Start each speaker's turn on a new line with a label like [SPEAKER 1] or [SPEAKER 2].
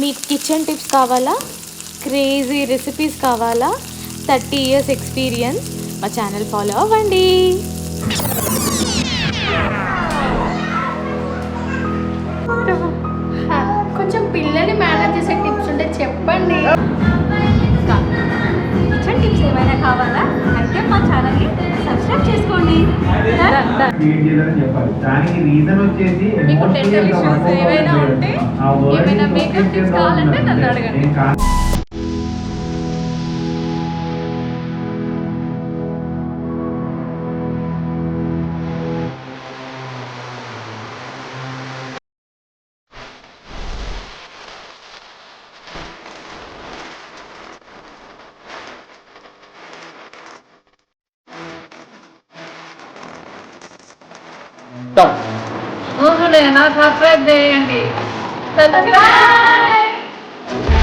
[SPEAKER 1] మీకు kitchen tips కావాలా, crazy recipes కావాలా, 30 years ఎక్స్పీరియన్స్, మా ఛానల్ ఫాలో అవ్వండి.
[SPEAKER 2] కొంచెం పిల్లల్ని మేనేజ్ చేసే టిప్స్ ఉంటే చెప్పండి.
[SPEAKER 3] కిచెన్ టిప్స్ ఏమైనా కావాలా అయితే మా ఛానల్ని సబ్స్క్రైబ్ చేసుకోండి.
[SPEAKER 4] దానికి రీజన్ వచ్చేసి
[SPEAKER 3] మీకు డెంటల్ ఇష్యూస్ ఏమైనా ఉంటే, ఏమైనా మేకప్ టిప్స్ కావాలంటే నన్ను అడగండి.
[SPEAKER 2] సబ్స్క్రైబ్ చేయండి.